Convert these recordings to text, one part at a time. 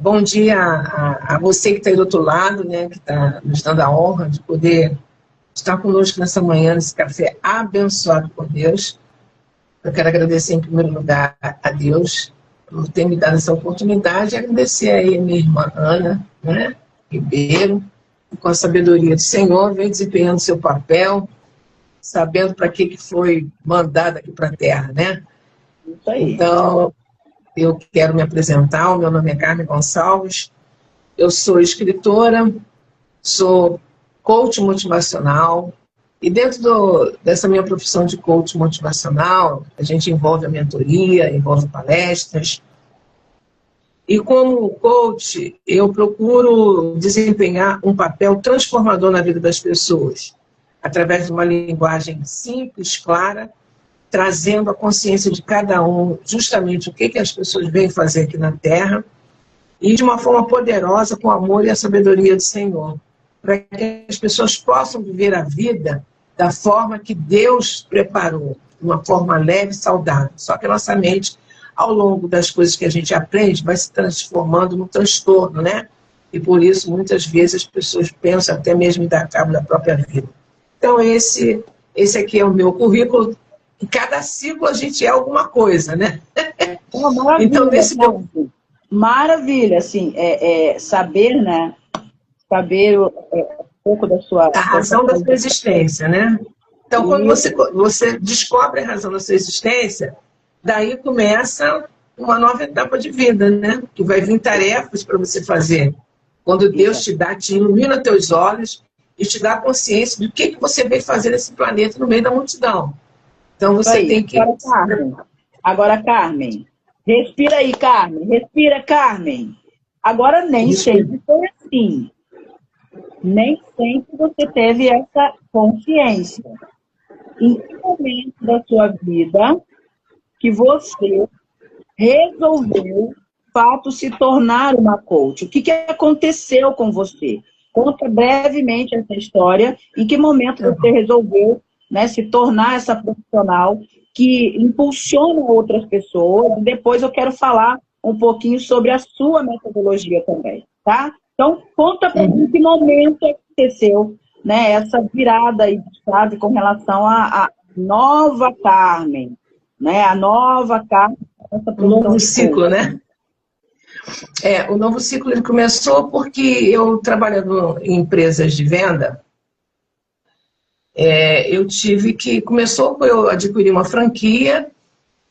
Bom dia a você que está aí do outro lado, né, que está nos dando a honra de poder estar conosco nessa manhã, nesse café abençoado por Deus. Eu quero agradecer em primeiro lugar a Deus por ter me dado essa oportunidade e agradecer aí a minha irmã Ana, né, Ribeiro, que com a sabedoria do Senhor vem desempenhando seu papel, sabendo para que foi mandada aqui para a Terra, né? Isso aí. Então, eu quero me apresentar, o meu nome é Carmen Gonçalves, eu sou escritora, sou coach motivacional, e dentro dessa minha profissão de coach motivacional, a gente envolve a mentoria, envolve palestras, e como coach, eu procuro desempenhar um papel transformador na vida das pessoas, através de uma linguagem simples, clara, trazendo a consciência de cada um, justamente o que as pessoas vêm fazer aqui na Terra, e de uma forma poderosa, com o amor e a sabedoria do Senhor, para que as pessoas possam viver a vida da forma que Deus preparou, de uma forma leve e saudável. Só que a nossa mente, ao longo das coisas que a gente aprende, vai se transformando num transtorno, né? E por isso, muitas vezes, as pessoas pensam até mesmo em dar cabo da própria vida. Então, esse aqui é o meu currículo. Em cada ciclo a gente é alguma coisa, né? Maravilha, então, nesse maravilha, assim, saber, né? Saber um pouco da sua... A razão da sua existência, né? Então, quando você descobre a razão da sua existência, daí começa uma nova etapa de vida, né? Que vai vir tarefas para você fazer. Quando Deus te ilumina teus olhos e te dá consciência do que você veio fazer nesse planeta no meio da multidão. Então, você tem que... Agora, Carmen, respira aí, Carmen. Respira, Carmen. Agora, nem sempre foi assim. Nem sempre você teve essa consciência. Em que momento da sua vida que você resolveu, de fato, se tornar uma coach? O que aconteceu com você? Conta brevemente essa história. Em que momento você resolveu, né, se tornar essa profissional que impulsiona outras pessoas? E depois eu quero falar um pouquinho sobre a sua metodologia também, tá? Então, conta para mim em que momento aconteceu, né, essa virada aí de chave com relação à nova Carmen, né? A nova Carmen. O novo ciclo, né? O novo ciclo ele começou porque eu, trabalhando em empresas de venda, eu tive que... Começou por eu adquirir uma franquia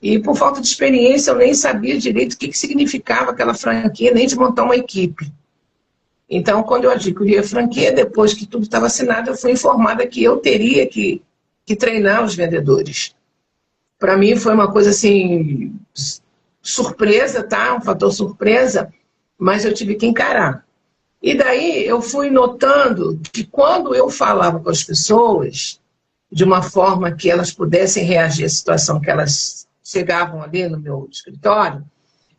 e, por falta de experiência, eu nem sabia direito o que significava aquela franquia, nem de montar uma equipe. Então, quando eu adquiri a franquia, depois que tudo estava assinado, eu fui informada que eu teria que treinar os vendedores. Para mim foi uma coisa assim, surpresa, tá? Um fator surpresa, mas eu tive que encarar. E daí eu fui notando que quando eu falava com as pessoas, de uma forma que elas pudessem reagir à situação que elas chegavam ali no meu escritório,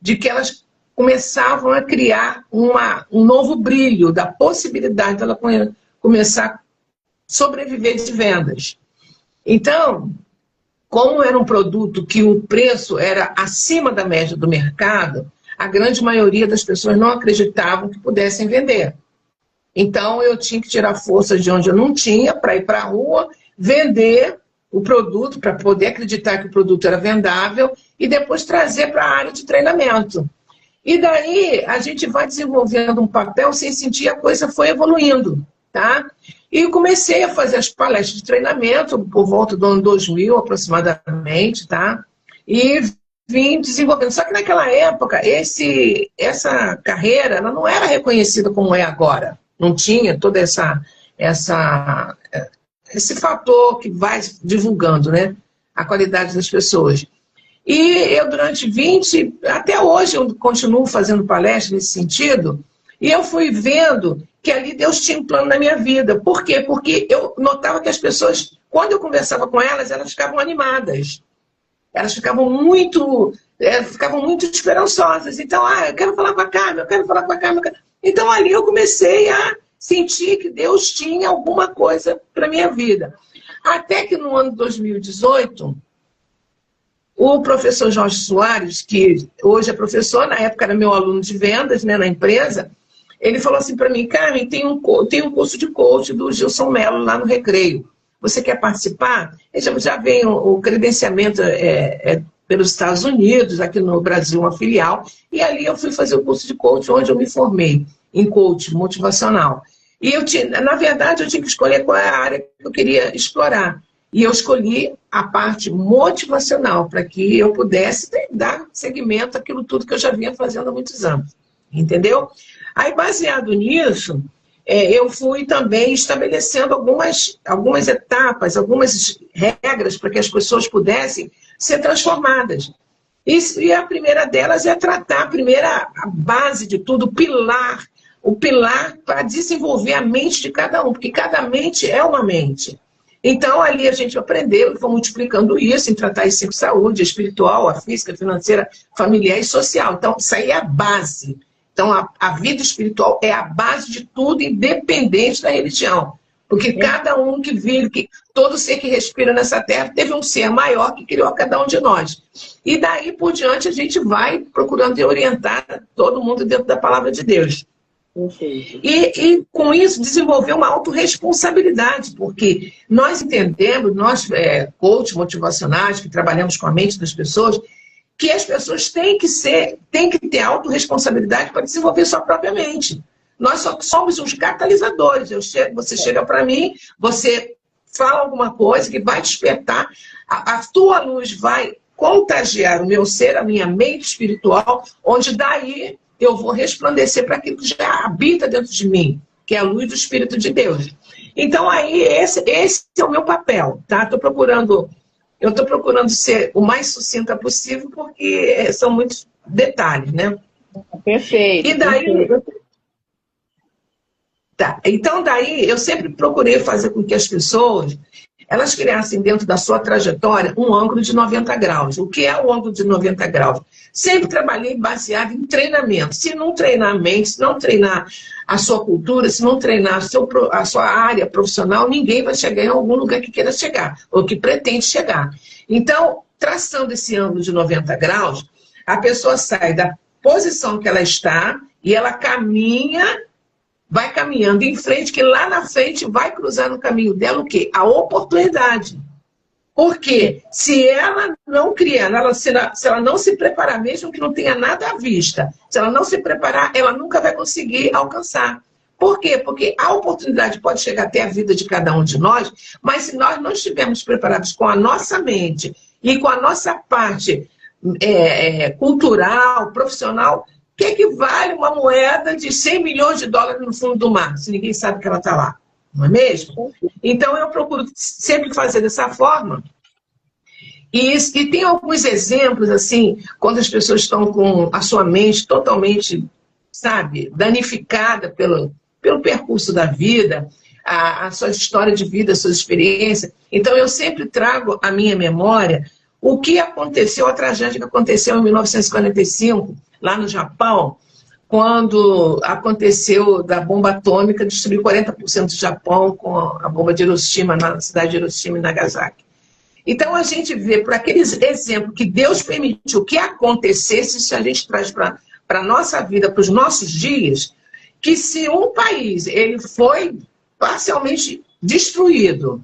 de que elas começavam a criar um novo brilho, da possibilidade dela começar a sobreviver de vendas. Então, como era um produto que o preço era acima da média do mercado, a grande maioria das pessoas não acreditavam que pudessem vender. Então, eu tinha que tirar força de onde eu não tinha para ir para a rua, vender o produto, para poder acreditar que o produto era vendável e depois trazer para a área de treinamento. E daí a gente vai desenvolvendo um papel sem sentir, a coisa foi evoluindo, tá? E comecei a fazer as palestras de treinamento por volta do ano 2000 aproximadamente, tá? E vim desenvolvendo. Só que naquela época, essa carreira ela não era reconhecida como é agora. Não tinha todo esse fator que vai divulgando, né, a qualidade das pessoas. E eu, durante até hoje, eu continuo fazendo palestra nesse sentido, e eu fui vendo que ali Deus tinha um plano na minha vida. Por quê? Porque eu notava que as pessoas, quando eu conversava com elas ficavam animadas. Elas ficavam muito esperançosas. Então, eu quero falar com a Carmen, eu quero falar com a Carmen. Então, ali eu comecei a sentir que Deus tinha alguma coisa para a minha vida. Até que no ano 2018... o professor Jorge Soares, que hoje é professor, na época era meu aluno de vendas, né, na empresa, ele falou assim para mim: Carmen, tem um curso de coach do Gilson Mello lá no Recreio. Você quer participar? Já vem o credenciamento pelos Estados Unidos, aqui no Brasil, uma filial, e ali eu fui fazer o curso de coach, onde eu me formei em coach motivacional. E na verdade, eu tinha que escolher qual é a área que eu queria explorar. E eu escolhi a parte motivacional, para que eu pudesse dar seguimento àquilo tudo que eu já vinha fazendo há muitos anos. Entendeu? Aí, baseado nisso, eu fui também estabelecendo algumas etapas, algumas regras para que as pessoas pudessem ser transformadas. E a primeira delas é tratar a base de tudo, o pilar para desenvolver a mente de cada um, porque cada mente é uma mente. Então, ali a gente aprendeu e foi multiplicando isso em tratar as 5 saúde, a espiritual, a física, a financeira, familiar e social. Então, isso aí é a base. Então, a vida espiritual é a base de tudo, independente da religião. Porque cada um que vive, todo ser que respira nessa terra, teve um ser maior que criou cada um de nós. E daí por diante a gente vai procurando orientar todo mundo dentro da palavra de Deus. E com isso desenvolver uma autorresponsabilidade, porque nós entendemos, nós coach motivacionais, que trabalhamos com a mente das pessoas, que as pessoas têm que ter autorresponsabilidade para desenvolver sua própria mente. Nós só somos uns catalisadores. Você chega para mim, você fala alguma coisa que vai despertar, a tua luz vai contagiar o meu ser, a minha mente espiritual, onde daí eu vou resplandecer para aquilo que já habita dentro de mim, que é a luz do Espírito de Deus. Então, aí, esse é o meu papel, tá? Eu estou procurando ser o mais sucinta possível, porque são muitos detalhes, né? Perfeito. E daí... Tá. Então, daí, eu sempre procurei fazer com que as pessoas, elas criassem dentro da sua trajetória um ângulo de 90 graus. O que é o ângulo de 90 graus? Sempre trabalhei baseado em treinamento. Se não treinar a mente, se não treinar a sua cultura, se não treinar a sua área profissional, ninguém vai chegar em algum lugar que queira chegar, ou que pretende chegar. Então, traçando esse ângulo de 90 graus, a pessoa sai da posição que ela está e ela vai caminhando em frente, que lá na frente vai cruzar no caminho dela o quê? A oportunidade. Porque se ela não criar, se ela não se preparar, mesmo que não tenha nada à vista, se ela não se preparar, ela nunca vai conseguir alcançar. Por quê? Porque a oportunidade pode chegar até a vida de cada um de nós, mas se nós não estivermos preparados com a nossa mente e com a nossa parte cultural, profissional, o que vale uma moeda de 100 milhões de dólares no fundo do mar, se ninguém sabe que ela está lá? Não é mesmo? Então, eu procuro sempre fazer dessa forma. E tem alguns exemplos, assim, quando as pessoas estão com a sua mente totalmente, sabe, danificada pelo percurso da vida, a sua história de vida, a sua experiência. Então, eu sempre trago à minha memória o que aconteceu, a tragédia que aconteceu em 1945, lá no Japão, quando aconteceu da bomba atômica, destruiu 40% do Japão com a bomba de Hiroshima, na cidade de Hiroshima e Nagasaki. Então, a gente vê, por aqueles exemplos que Deus permitiu que acontecesse, se a gente traz para a nossa vida, para os nossos dias, que se um país ele foi parcialmente destruído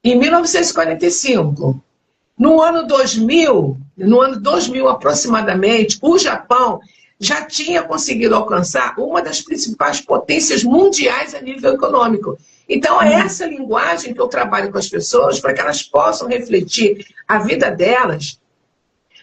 em 1945, no ano 2000 aproximadamente, o Japão já tinha conseguido alcançar uma das principais potências mundiais a nível econômico. Então, é essa linguagem que eu trabalho com as pessoas para que elas possam refletir a vida delas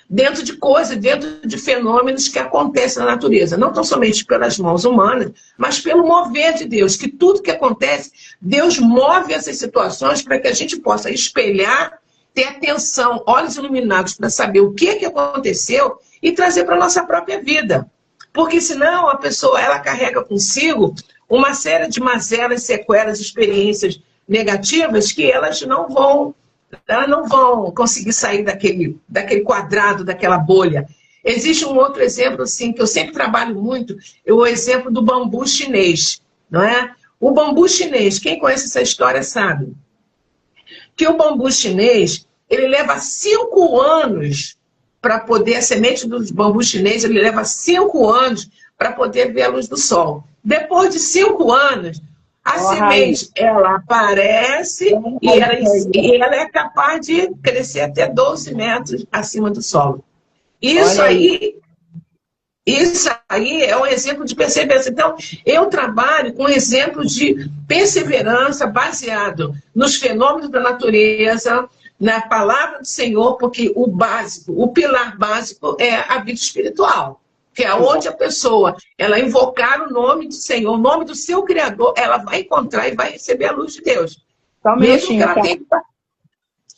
dentro de coisas, dentro de fenômenos que acontecem na natureza. Não tão somente pelas mãos humanas, mas pelo mover de Deus, que tudo que acontece, Deus move essas situações para que a gente possa espelhar, ter atenção, olhos iluminados para saber o que aconteceu e trazer para a nossa própria vida. Porque senão a pessoa ela carrega consigo uma série de mazelas, sequelas, experiências negativas que elas não vão conseguir sair daquele quadrado, daquela bolha. Existe um outro exemplo assim, que eu sempre trabalho muito, é o exemplo do bambu chinês. Não é? O bambu chinês, quem conhece essa história sabe que o bambu chinês ele leva 5 anos para poder, a semente dos bambu chinês, ele leva 5 anos para poder ver a luz do sol. Depois de 5 anos, a semente, ela aparece e ela é capaz de crescer até 12 metros acima do solo. Isso aí é um exemplo de perseverança. Então, eu trabalho com exemplos de perseverança baseado nos fenômenos da natureza, na palavra do Senhor, porque o básico, o pilar básico é a vida espiritual. Que é onde a pessoa, ela invocar o nome do Senhor, o nome do seu Criador, ela vai encontrar e vai receber a luz de Deus. Só um minutinho,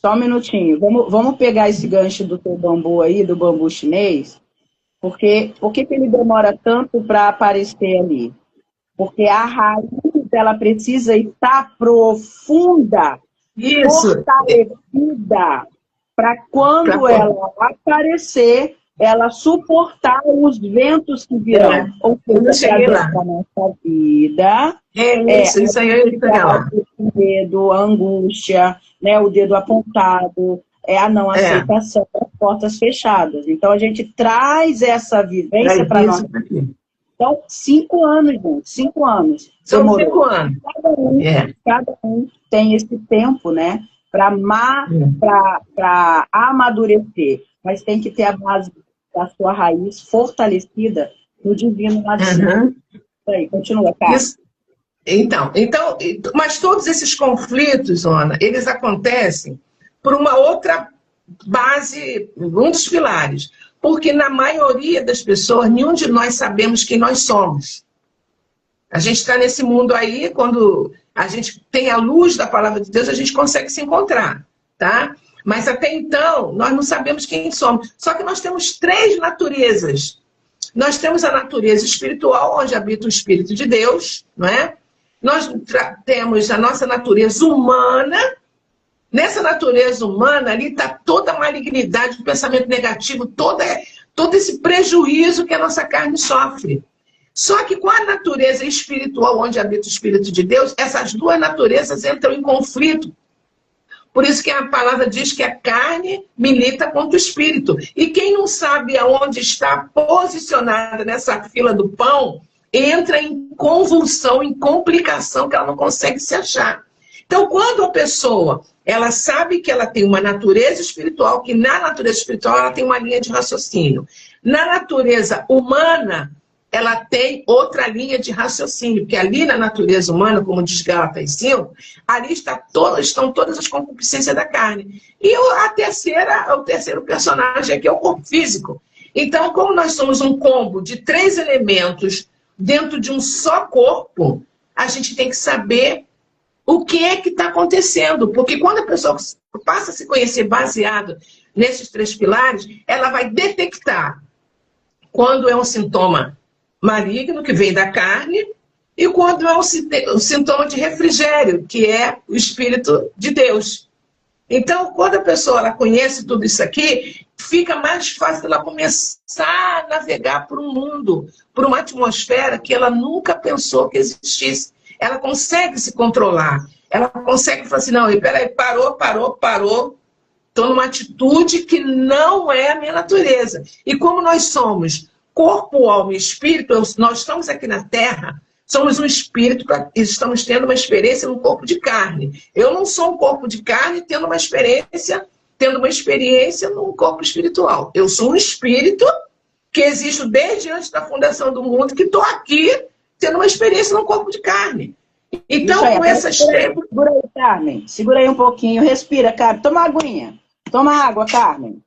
Só um minutinho. Vamos pegar esse gancho do teu bambu aí, do bambu chinês. Por que ele demora tanto para aparecer ali? Porque a raiz, ela precisa estar profunda, fortalecida, para quando ela aparecer, ela suportar os ventos que virão. Ou seja, a nossa vida. Isso aí eu ia pegar lá. O medo, a angústia, né, o dedo apontado, a não aceitação, as portas fechadas. Então, a gente traz essa vivência para nós. Então, 5 anos, gente. 5 anos. São 5 anos. Cada um tem esse tempo, né, para amadurecer. Mas tem que ter a base da sua raiz fortalecida no divino lá de cima. Aí, continua, cara. Então, mas todos esses conflitos, Ona, eles acontecem por uma outra base, um dos pilares. Porque na maioria das pessoas, nenhum de nós sabemos quem nós somos. A gente está nesse mundo aí, quando a gente tem a luz da palavra de Deus, a gente consegue se encontrar, tá? Mas até então, nós não sabemos quem somos. Só que nós temos 3 naturezas. Nós temos a natureza espiritual, onde habita o Espírito de Deus, não é? Nós temos a nossa natureza humana. Nessa natureza humana, ali está toda a malignidade do pensamento negativo, todo esse prejuízo que a nossa carne sofre. Só que com a natureza espiritual, onde habita o Espírito de Deus, essas 2 naturezas entram em conflito. Por isso que a palavra diz que a carne milita contra o espírito. E quem não sabe aonde está posicionada nessa fila do pão, entra em convulsão, em complicação, que ela não consegue se achar. Então, quando a pessoa, ela sabe que ela tem uma natureza espiritual, que na natureza espiritual ela tem uma linha de raciocínio. Na natureza humana, ela tem outra linha de raciocínio, porque ali na natureza humana, como diz Gálatas 5, ali estão todas as concupiscências da carne. E o terceiro personagem aqui é o corpo físico. Então, como nós somos um combo de 3 elementos dentro de um só corpo, a gente tem que saber o que é que está acontecendo. Porque quando a pessoa passa a se conhecer baseado nesses 3 pilares, ela vai detectar quando é um sintoma maligno, que vem da carne, e quando é um sintoma de refrigério, que é o Espírito de Deus. Então, quando a pessoa ela conhece tudo isso aqui, fica mais fácil ela começar a navegar por um mundo, por uma atmosfera que ela nunca pensou que existisse. Ela consegue se controlar, ela consegue falar assim, não, peraí, parou, estou numa atitude que não é a minha natureza. E como nós somos corpo, alma e espírito, nós estamos aqui na Terra, somos um espírito, estamos tendo uma experiência num corpo de carne. Eu não sou um corpo de carne tendo uma experiência num corpo espiritual. Eu sou um espírito que existe desde antes da fundação do mundo, que estou aqui tendo uma experiência num corpo de carne. Então, com essas 3... Segura aí, Carmen. Segura aí um pouquinho. Respira, Carmen. Toma aguinha. Toma água, Carmen.